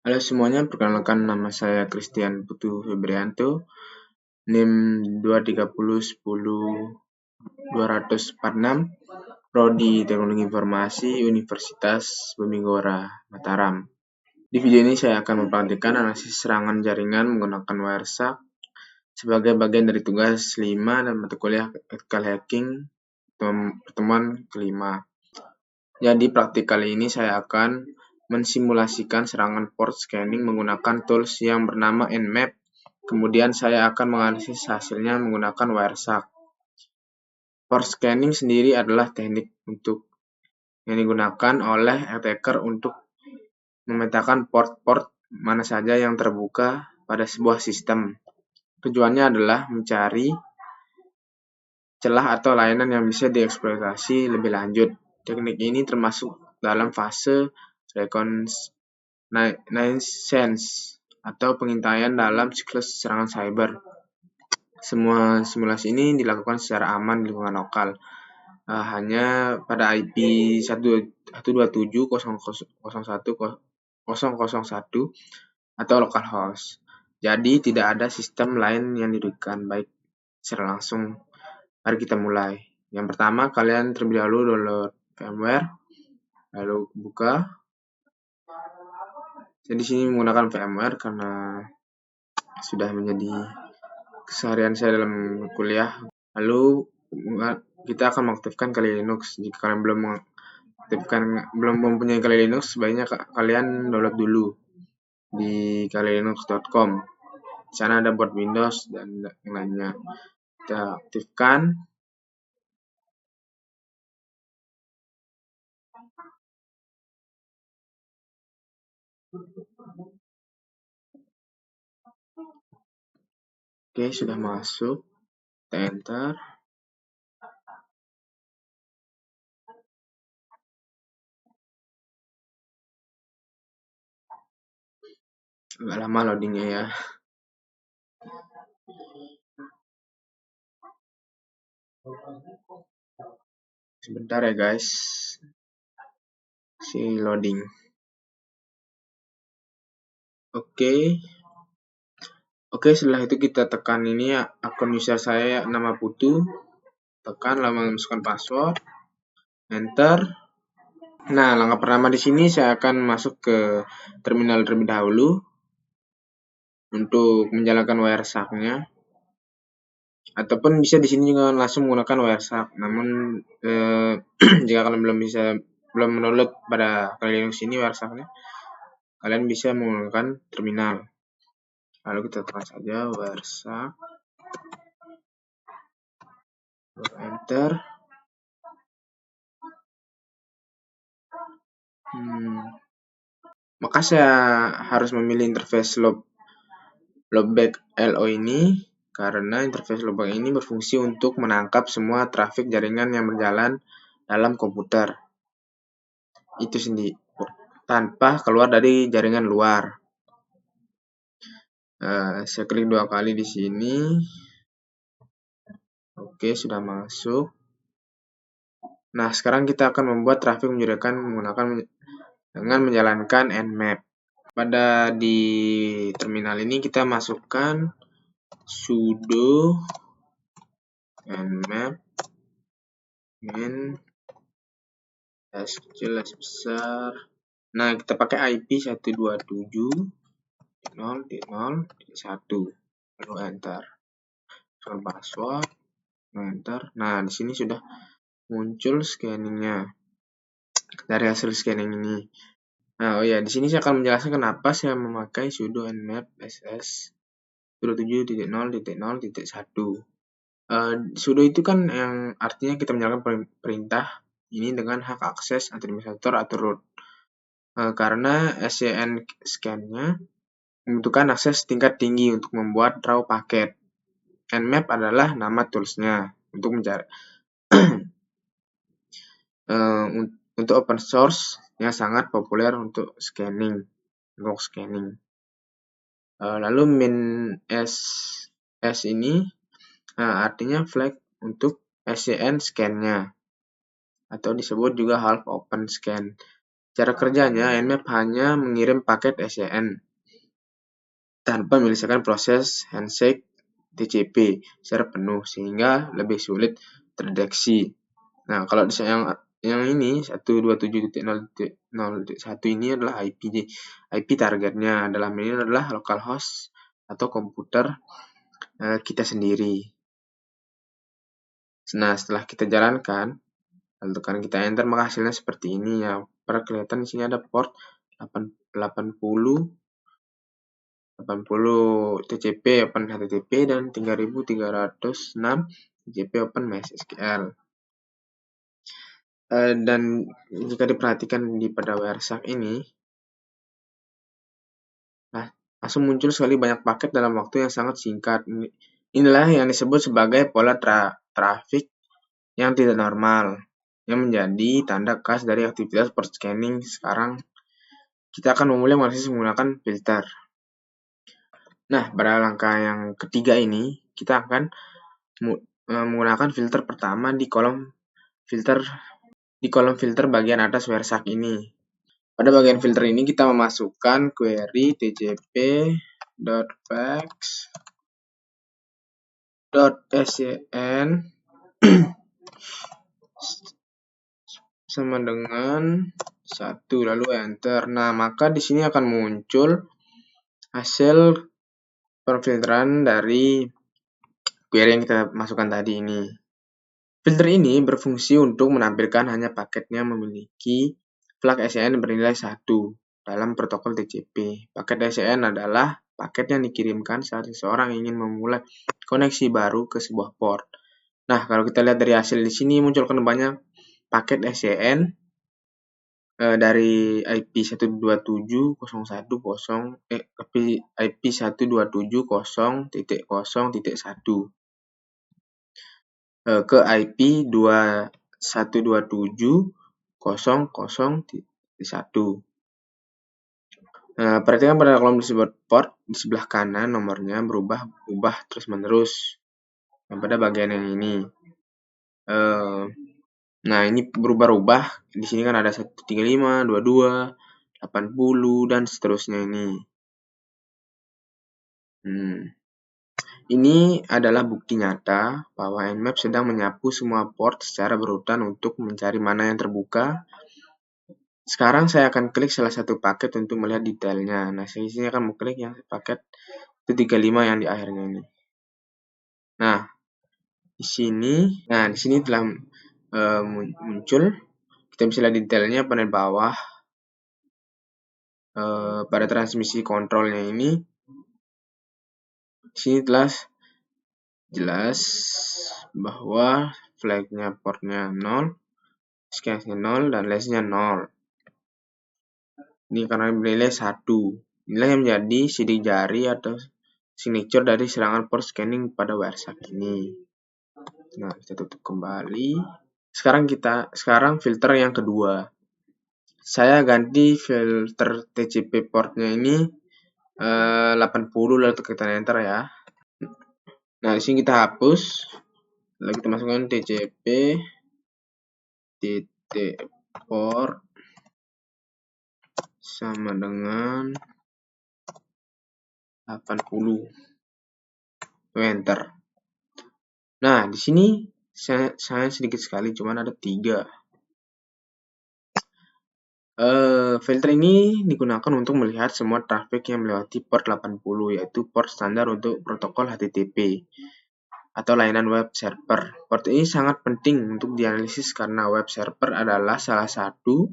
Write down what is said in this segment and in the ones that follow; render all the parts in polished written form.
Halo semuanya, perkenalkan nama saya Christian Putu Febrianto, NIM 230100246, Prodi Teknologi Informasi, Universitas Bumigora, Mataram. Di video ini saya akan mempraktikkan analisis serangan jaringan menggunakan Wireshark sebagai bagian dari tugas 5 dan mata kuliah Ethical Hacking pertemuan kelima. Jadi praktik kali ini saya akan mensimulasikan serangan port scanning menggunakan tools yang bernama Nmap. Kemudian saya akan menganalisis hasilnya menggunakan Wireshark. Port scanning sendiri adalah teknik yang digunakan oleh attacker untuk memetakan port-port mana saja yang terbuka pada sebuah sistem. Tujuannya adalah mencari celah atau layanan yang bisa dieksploitasi lebih lanjut. Teknik ini termasuk dalam fase reconnaissance atau pengintaian dalam siklus serangan cyber. Semua simulasi ini dilakukan secara aman di lingkungan lokal, hanya pada IP 127.0.0.1.0.0.1 atau localhost. Jadi tidak ada sistem lain yang dirugikan, baik secara langsung. Mari kita mulai. Yang pertama, kalian terlebih dahulu download VMware, lalu buka. Saya di sini menggunakan VMware karena sudah menjadi keseharian saya dalam kuliah. Lalu kita akan mengaktifkan Kali Linux. Jika kalian belum mempunyai Kali Linux, sebaiknya kalian download dulu di kalilinux.com. Di sana ada buat Windows dan yang lainnya. Kita aktifkan. Oke, sudah masuk. Kita enter. Agak lama loadingnya ya. Sebentar ya guys. Si loading. Oke, setelah itu kita tekan ini ya, akun user saya nama Putu. Tekan lalu memasukkan password. Enter. Nah, langkah pertama di sini saya akan masuk ke terminal terlebih dahulu untuk menjalankan Wireshark-nya. Ataupun bisa di sini juga langsung menggunakan Wireshark. Namun jika kalian belum mendownload pada Kali Linux ini Wireshark-nya, kalian bisa menggunakan terminal. Lalu kita tekan saja Wireshark. Enter. Maka saya harus memilih interface loopback LO ini karena interface loopback ini berfungsi untuk menangkap semua trafik jaringan yang berjalan dalam komputer itu sendiri tanpa keluar dari jaringan luar. Saya klik 2 kali di sini. Oke, sudah masuk. Nah, sekarang kita akan membuat trafik mencurigakan dengan menjalankan Nmap. Di terminal ini kita masukkan sudo nmap min s kecil s besar. Nah, kita pakai IP 127.0.0.1. Lalu enter. Tekan password, enter. Nah, di sini sudah muncul scanningnya dari hasil scanning ini. Nah, di sini saya akan menjelaskan kenapa saya memakai sudo nmap ss 27.0.0.1. Sudo itu kan yang artinya kita menjalankan perintah ini dengan hak akses administrator atau root. Karena SCN scan-nya membutuhkan akses tingkat tinggi untuk membuat raw paket. Nmap adalah nama tools-nya untuk mencari untuk open source yang sangat populer untuk scanning. Lalu min s ini artinya flag untuk SCN scan-nya atau disebut juga half open scan. Cara kerjanya, Nmap hanya mengirim paket SCN tanpa menyelesaikan proses handshake TCP secara penuh, sehingga lebih sulit terdeteksi. Nah, kalau yang ini 127.0.0.1 ini adalah IP targetnya. Dalam ini adalah localhost atau komputer kita sendiri. Nah, setelah kita jalankan, lalu tekan kita enter, maka hasilnya seperti ini ya. Pada kelihatan di sini ada port 80 TCP Open HTTP dan 3306 TCP Open MySQL. Dan jika diperhatikan pada WireShark ini, langsung muncul sekali banyak paket dalam waktu yang sangat singkat. Inilah yang disebut sebagai pola traffic yang tidak normal, yang menjadi tanda khas dari aktivitas port scanning. Sekarang kita akan memulai analisis menggunakan filter. Nah, pada langkah yang ketiga ini, kita akan menggunakan filter pertama di kolom filter bagian atas WireShark ini. Pada bagian filter ini kita memasukkan query tcp.facts.scn sama dengan 1 lalu enter. Nah, maka di sini akan muncul hasil perfilteran dari query yang kita masukkan tadi ini. Filter ini berfungsi untuk menampilkan hanya paketnya memiliki flag SCN bernilai 1 dalam protokol TCP. Paket SCN adalah paket yang dikirimkan saat seseorang ingin memulai koneksi baru ke sebuah port. Nah, kalau kita lihat dari hasil di sini munculkan banyak paket SCN dari IP 127.0.0.1 ke IP 2127.0.0.1. Perhatikan pada kolom disebut port di sebelah kanan nomornya berubah terus-menerus. Pada bagian yang ini. Nah, ini berubah-ubah. Di sini kan ada 135, 22, 80 dan seterusnya ini. Ini adalah bukti nyata bahwa Nmap sedang menyapu semua port secara berurutan untuk mencari mana yang terbuka. Sekarang saya akan klik salah satu paket untuk melihat detailnya. Nah, saya sini akan mengklik yang paket 135 yang di akhirnya ini. Nah, di sini telah muncul. Kita bisa lihat detailnya pada bawah. Pada transmisi kontrolnya ini, di sini telah jelas bahwa flagnya portnya 0, scannya 0, dan lensnya 0. Ini karena bernilai 1. Inilah yang menjadi sidik jari atau signature dari serangan port scanning pada WireShark ini. Nah, kita tutup kembali. Sekarang filter yang kedua. Saya ganti filter TCP portnya ini 80 lalu tekan enter ya. Nah, di sini kita hapus. Lalu kita masukkan TCP titik port sama dengan 80. Enter. Nah, di sini saya sedikit sekali, cuman ada 3. Filter ini digunakan untuk melihat semua traffic yang melewati port 80, yaitu port standar untuk protokol HTTP atau layanan web server. Port ini sangat penting untuk dianalisis karena web server adalah salah satu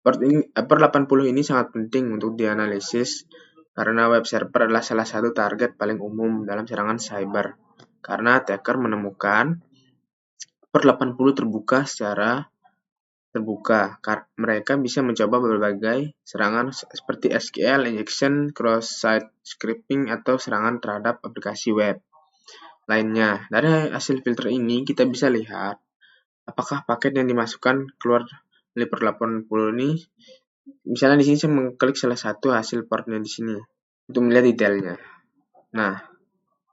port 80 ini sangat penting untuk dianalisis karena web server adalah salah satu target paling umum dalam serangan cyber. Karena attacker menemukan port 80 terbuka secara terbuka. Mereka bisa mencoba berbagai serangan seperti SQL injection, cross-site scripting, atau serangan terhadap aplikasi web lainnya. Dari hasil filter ini kita bisa lihat apakah paket yang dimasukkan keluar dari port 80 ini. Misalnya di sini saya mengklik salah satu hasil portnya di sini untuk melihat detailnya. Nah,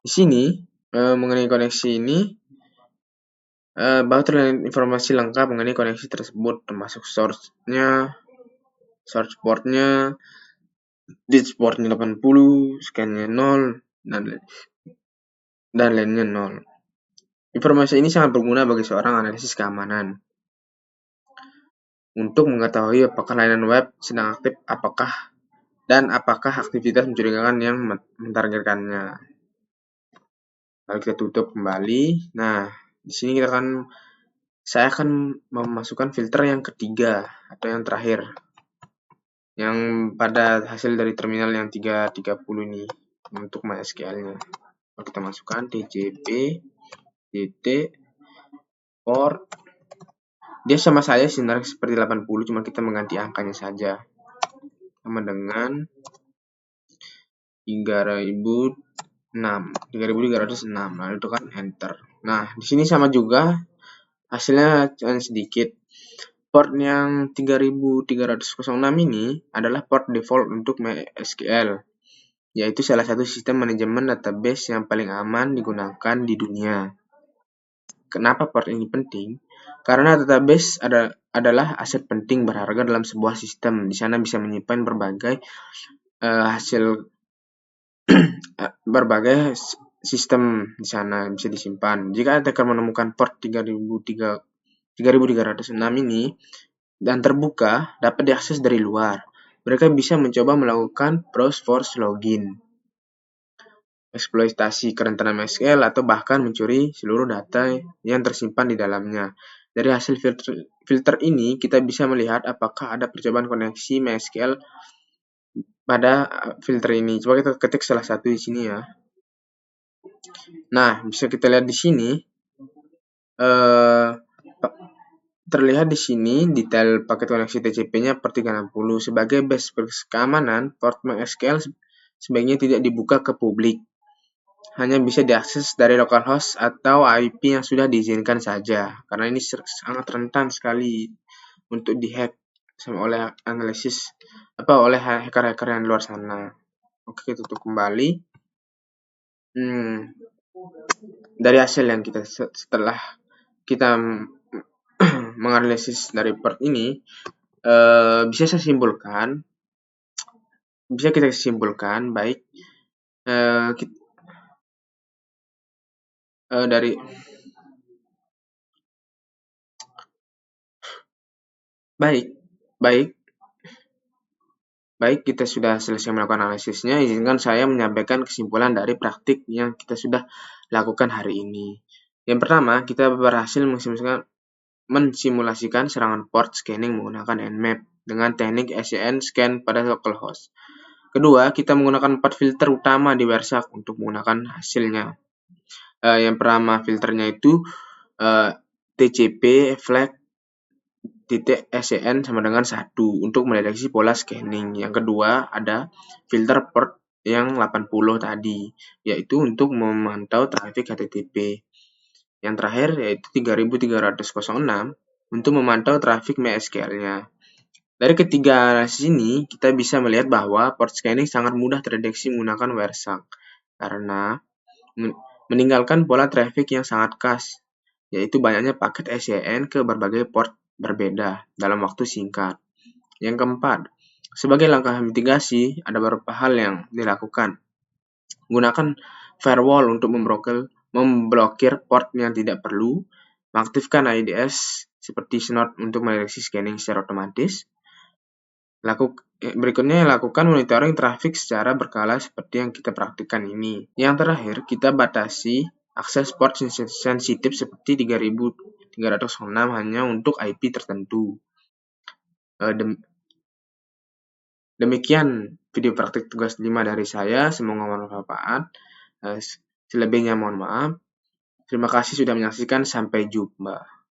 di sini mengenai koneksi ini bahwa terlihat informasi lengkap mengenai koneksi tersebut, termasuk source-nya, source port-nya, disk port-nya 80, scan-nya 0, dan lainnya 0. Informasi ini sangat berguna bagi seorang analisis keamanan untuk mengetahui apakah layanan web sedang aktif, apakah aktivitas mencurigakan yang mentargetkannya. Lalu kita tutup kembali. Nah, di sini saya akan memasukkan filter yang ketiga atau yang terakhir, yang pada hasil dari terminal yang 330 ini untuk MySQL-nya. Kita masukkan tcp dt port. Dia sama saja sebenarnya seperti 80, cuma kita mengganti angkanya saja. Sama dengan 3306. Lalu tekan enter. Nah, di sini sama juga, hasilnya sedikit. Port yang 3306 ini adalah port default untuk MySQL, yaitu salah satu sistem manajemen database yang paling aman digunakan di dunia. Kenapa port ini penting? Karena database adalah aset penting berharga dalam sebuah sistem. Di sana bisa menyimpan berbagai sistem di sana bisa disimpan. Jika attacker menemukan port 3306 ini dan terbuka, dapat diakses dari luar. Mereka bisa mencoba melakukan browse force login, eksploitasi kerentanan MySQL, atau bahkan mencuri seluruh data yang tersimpan di dalamnya. Dari hasil filter ini, kita bisa melihat apakah ada percobaan koneksi MySQL pada filter ini. Coba kita ketik salah satu di sini ya. Nah, bisa kita lihat di sini. Terlihat di sini detail paket koneksi TCP-nya per 360. Sebagai base keamanan, port MySQL sebaiknya tidak dibuka ke publik. Hanya bisa diakses dari localhost atau IP yang sudah diizinkan saja. Karena ini sangat rentan sekali untuk dihack oleh oleh hacker-hacker yang di luar sana. Oke, kita tutup kembali. Dari hasil yang setelah kita menganalisis dari port ini, bisa kita simpulkan baik kita sudah selesai melakukan analisisnya. Izinkan saya menyampaikan kesimpulan dari praktik yang kita sudah lakukan hari ini. Yang pertama, kita berhasil mensimulasikan serangan port scanning menggunakan Nmap dengan teknik SCN scan pada localhost. Kedua, kita menggunakan 4 filter utama di WireShark untuk menggunakan hasilnya. Yang pertama filternya itu TCP flag .scn sama dengan 1 untuk mendeteksi pola scanning. Yang kedua ada filter port yang 80 tadi, yaitu untuk memantau traffic HTTP. Yang terakhir yaitu 3306 untuk memantau traffic MySQL-nya. Dari ketiga analisis ini, kita bisa melihat bahwa port scanning sangat mudah terdeteksi menggunakan WireShark karena meninggalkan pola traffic yang sangat khas, yaitu banyaknya paket SCN ke berbagai port berbeda dalam waktu singkat. Yang keempat, sebagai langkah mitigasi, ada beberapa hal yang dilakukan. Gunakan firewall untuk memblokir port yang tidak perlu, mengaktifkan IDS seperti Snort untuk mendeteksi scanning secara otomatis. Berikutnya, lakukan monitoring traffic secara berkala seperti yang kita praktikkan ini. Yang terakhir, kita batasi akses port sensitif seperti 3306 hanya untuk IP tertentu. Demikian video praktik tugas 5 dari saya. Semoga bermanfaat. Selebihnya mohon maaf. Terima kasih sudah menyaksikan. Sampai jumpa.